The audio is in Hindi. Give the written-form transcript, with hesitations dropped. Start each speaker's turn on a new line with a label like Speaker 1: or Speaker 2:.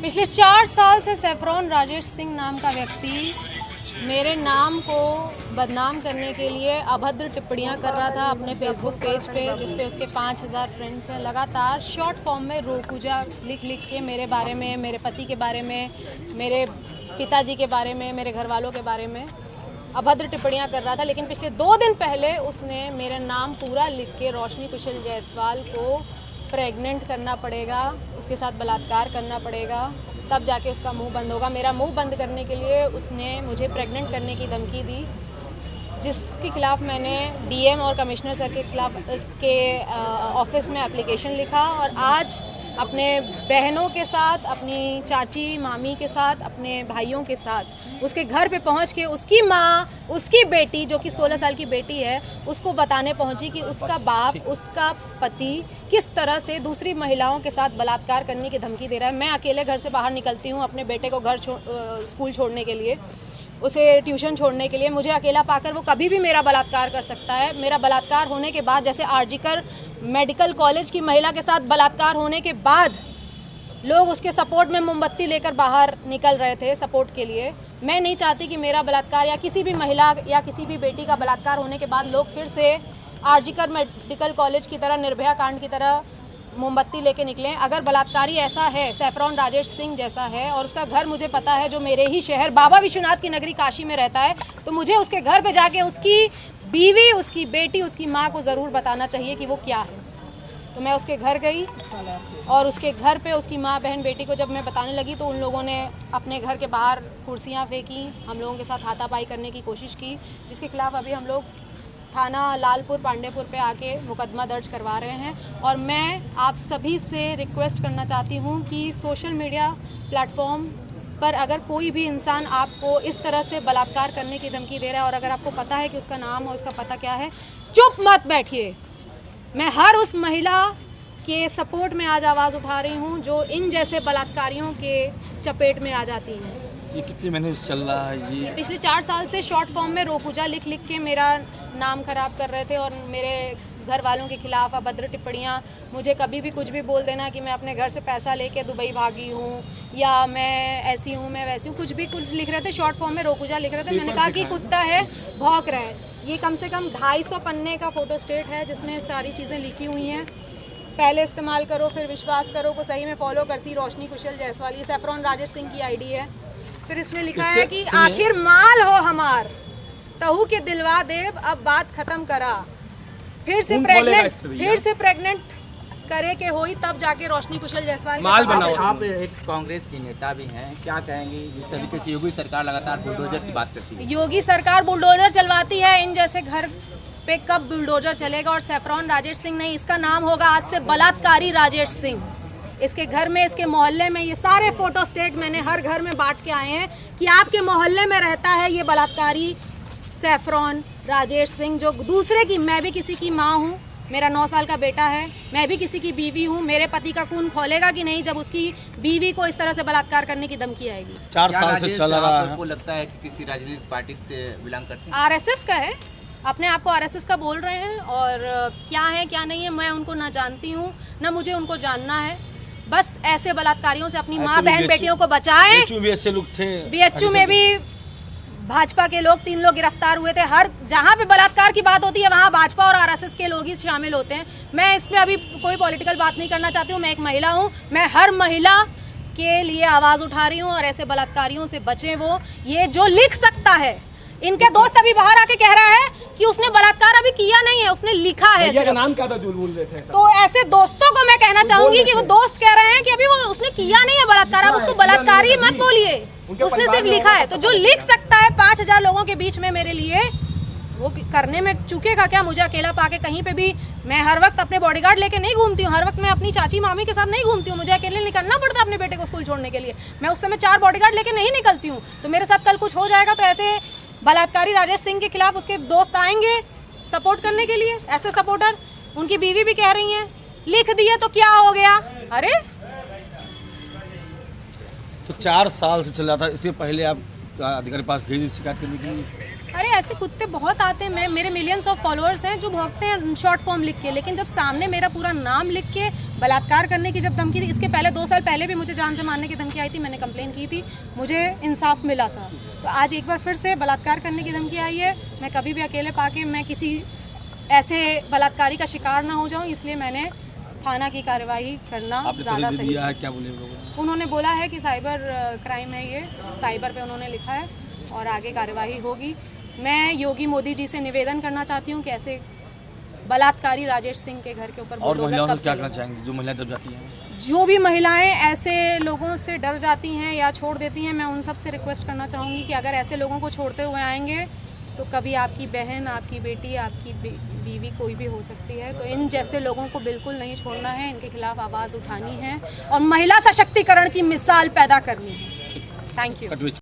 Speaker 1: पिछले 4 साल से सैफरॉन राजेश सिंह नाम का व्यक्ति मेरे नाम को बदनाम करने के लिए अभद्र टिप्पणियां कर रहा था अपने फेसबुक पेज पे, जिस पे उसके 5000 फ्रेंड्स हैं। लगातार शॉर्ट फॉर्म में रोकूजा लिख के मेरे बारे में, मेरे पति के बारे में, मेरे पिताजी के बारे में, मेरे घर वालों के बारे में अभद्र टिप्पणियां कर रहा था। लेकिन पिछले 2 दिन पहले उसने मेरा नाम पूरा लिख के रोशनी कुशल जायसवाल को प्रेग्नेंट करना पड़ेगा, उसके साथ बलात्कार करना पड़ेगा, तब जाके उसका मुंह बंद होगा। मेरा मुंह बंद करने के लिए उसने मुझे प्रेग्नेंट करने की धमकी दी, जिसके खिलाफ मैंने डीएम और कमिश्नर सर के खिलाफ के ऑफिस में एप्लीकेशन लिखा। और आज अपने बहनों के साथ, अपनी चाची मामी के साथ, अपने भाइयों के साथ उसके घर पे पहुंच के उसकी माँ, उसकी बेटी जो कि 16 साल की बेटी है, उसको बताने पहुंची कि उसका बाप, उसका पति किस तरह से दूसरी महिलाओं के साथ बलात्कार करने की धमकी दे रहा है। मैं अकेले घर से बाहर निकलती हूँ अपने बेटे को स्कूल छोड़ने के लिए, उसे ट्यूशन छोड़ने के लिए। मुझे अकेला पाकर वो कभी भी मेरा बलात्कार कर सकता है। मेरा बलात्कार होने के बाद, जैसे आरजीकर मेडिकल कॉलेज की महिला के साथ बलात्कार होने के बाद लोग उसके सपोर्ट में मोमबत्ती लेकर बाहर निकल रहे थे सपोर्ट के लिए, मैं नहीं चाहती कि मेरा बलात्कार या किसी भी महिला या किसी भी बेटी का बलात्कार होने के बाद लोग फिर से आरजीकर मेडिकल कॉलेज की तरह, निर्भया कांड की तरह मोमबत्ती लेके निकलें। अगर बलात्कारी ऐसा है, सैफरॉन राजेश सिंह जैसा है, और उसका घर मुझे पता है, जो मेरे ही शहर बाबा विश्वनाथ की नगरी काशी में रहता है, तो मुझे उसके घर पे जाके उसकी बीवी, उसकी बेटी, उसकी माँ को ज़रूर बताना चाहिए कि वो क्या है। तो मैं उसके घर गई और उसके घर पे उसकी माँ, बहन, बेटी को जब मैं बताने लगी तो उन लोगों ने अपने घर के बाहर कुर्सियाँ फेंकी, हम लोगों के साथ हाथापाई करने की कोशिश की, जिसके खिलाफ अभी हम लोग थाना लालपुर पांडेपुर पे आके मुकदमा दर्ज करवा रहे हैं। और मैं आप सभी से रिक्वेस्ट करना चाहती हूँ कि सोशल मीडिया प्लेटफॉर्म पर अगर कोई भी इंसान आपको इस तरह से बलात्कार करने की धमकी दे रहा है और अगर आपको पता है कि उसका नाम और उसका पता क्या है, चुप मत बैठिए। मैं हर उस महिला के सपोर्ट में आज आवाज़ उठा रही हूँ जो इन जैसे बलात्कारियों के चपेट में आ जाती हैं।
Speaker 2: ये कितने महीने से चल रहा है जी?
Speaker 1: पिछले 4 साल से शॉर्ट फॉर्म में रोकूजा लिख के मेरा नाम खराब कर रहे थे और मेरे घर वालों के खिलाफ अभद्र टिप्पणियाँ, मुझे कभी भी कुछ भी बोल देना कि मैं अपने घर से पैसा लेके दुबई भागी हूँ या मैं ऐसी हूँ, मैं वैसी हूँ, कुछ भी कुछ लिख रहे थे। शॉर्ट फॉर्म में रोकूजा लिख रहे थे। मैंने कहा कि कुत्ता है, भौंक रहा है। ये कम से कम 250 पन्ने का फोटो स्टेट है जिसमें सारी चीज़ें लिखी हुई हैं। पहले इस्तेमाल करो फिर विश्वास करो को सही में फॉलो करती रोशनी कुशल जायसवाल, ये सैफरॉन राजेश सिंह की आईडी है। फिर इसमें लिखा है कि आखिर माल हो हमार, तहु के दिलवा देव, अब बात खत्म करा, फिर से प्रेग्नेंट करे के होई, तब जाके रोशनी कुशल जायसवाल
Speaker 2: माल बनाओ।
Speaker 3: आप एक कांग्रेस की नेता भी हैं, क्या कहेंगे जिस तरीके से योगी सरकार लगातार बुलडोजर की बात करती है?
Speaker 1: योगी सरकार बुलडोजर चलवाती है, इन जैसे घर पे कब बुलडोजर चलेगा? और सैफरॉन राजेश सिंह नहीं, इसका नाम होगा आज से बलात्कारी राजेश सिंह। इसके घर में, इसके मोहल्ले में, ये सारे फोटो स्टेट मैंने हर घर में बांट के आए हैं कि आपके मोहल्ले में रहता है ये बलात्कारी सैफरॉन राजेश सिंह, जो दूसरे की, मैं भी किसी की माँ हूँ, मेरा 9 साल का बेटा है, मैं भी किसी की बीवी हूँ। मेरे पति का खून खोलेगा कि नहीं जब उसकी बीवी को इस तरह से बलात्कार करने की धमकी आएगी?
Speaker 2: 4 साल से चल रहा है।
Speaker 3: आपको लगता है कि किसी राजनीतिक पार्टी से बिलोंग करते हैं?
Speaker 1: आरएसएस का है, अपने आप को आरएसएस का बोल रहे हैं, और क्या है क्या नहीं है मैं उनको ना जानती हूँ ना मुझे उनको जानना है। बस ऐसे बलात्कारियों से अपनी माँ, बहन, बेटियों को बचाएं। बीएचयू में भी भाजपा के लोग 3 लोग गिरफ्तार हुए थे। हर जहाँ पे बलात्कार की बात होती है वहाँ भाजपा और आरएसएस के लोग ही शामिल होते हैं। मैं इसमें अभी कोई पॉलिटिकल बात नहीं करना चाहती हूँ। मैं एक महिला हूँ, मैं हर महिला के लिए आवाज़ उठा रही हूँ और ऐसे बलात्कारियों से बचें। वो ये जो लिख सकता है, इनके दोस्त अभी बाहर आके कह रहा है कि उसने बलात्कार अभी किया नहीं है, उसने लिखा है।
Speaker 2: का नाम क्या था जो बोल रहे थे?
Speaker 1: तो ऐसे दोस्तों को मैं कहना चाहूंगी कि वो दोस्त कह रहे हैं कि अभी वो उसने किया नहीं है बलात्कार, आप उसको बलात्कारी मत बोलिए, उसने सिर्फ लिखा है। तो जो लिख सकता है 5000 लोगों के बीच में मेरे लिए, वो करने में चूकेगा क्या? मुझे अकेला पाके कहीं पे भी, मैं हर वक्त अपने बॉडीगार्ड लेके नहीं घूमती हूँ, हर वक्त मैं अपनी चाची मामी के साथ नहीं घूमती हूँ, मुझे अकेले निकलना पड़ता है अपने बेटे को स्कूल छोड़ने के लिए। मैं उस समय 4 बॉडीगार्ड लेके नहीं निकलती हूँ। तो मेरे साथ कल कुछ हो जाएगा तो ऐसे बलात्कारी राजेश सिंह के खिलाफ उसके दोस्त आएंगे सपोर्ट करने के लिए। ऐसे सपोर्टर, उनकी बीवी भी कह रही हैं लिख दिए तो क्या हो गया? अरे
Speaker 2: तो 4 साल से चल रहा था। इससे पहले आप अधिकारी पास गई शिकायत करने के लिए?
Speaker 1: अरे ऐसे कुत्ते बहुत आते हैं, मेरे मिलियंस ऑफ फॉलोअर्स हैं जो भौंकते हैं शॉर्ट फॉर्म लिख के, लेकिन जब सामने मेरा पूरा नाम लिख के बलात्कार करने की जब धमकी थी, इसके पहले 2 साल पहले भी मुझे जान से मारने की धमकी आई थी, मैंने कंप्लेन की थी, मुझे इंसाफ मिला था। तो आज एक बार फिर से बलात्कार करने की धमकी आई है। मैं कभी भी अकेले पाके मैं किसी ऐसे बलात्कारी का शिकार ना हो जाऊँ, इसलिए मैंने थाना की कार्रवाई करना ज़्यादा सही
Speaker 2: है। क्या बोले
Speaker 1: उन्होंने बोला है कि साइबर क्राइम है, ये साइबर पे उन्होंने लिखा है और आगे कार्रवाई होगी। मैं योगी मोदी जी से निवेदन करना चाहती हूँ कि ऐसे बलात्कारी राजेश सिंह के घर के ऊपर
Speaker 2: और महिलाओं
Speaker 1: बुलडोजर
Speaker 2: से
Speaker 1: कब
Speaker 2: क्या करना
Speaker 1: चलेगा?
Speaker 2: चाहेंगे जो महिलाएं डर जाती हैं?
Speaker 1: जो भी महिलाएं ऐसे लोगों से डर जाती हैं या छोड़ देती हैं, मैं उन सब से रिक्वेस्ट करना चाहूँगी कि अगर ऐसे लोगों को छोड़ते हुए आएंगे तो कभी आपकी बहन, आपकी बेटी, आपकी बीवी कोई भी हो सकती है। तो इन जैसे लोगों को बिल्कुल नहीं छोड़ना है, इनके खिलाफ आवाज़ उठानी है और महिला सशक्तिकरण की मिसाल पैदा करनी है। Thank you.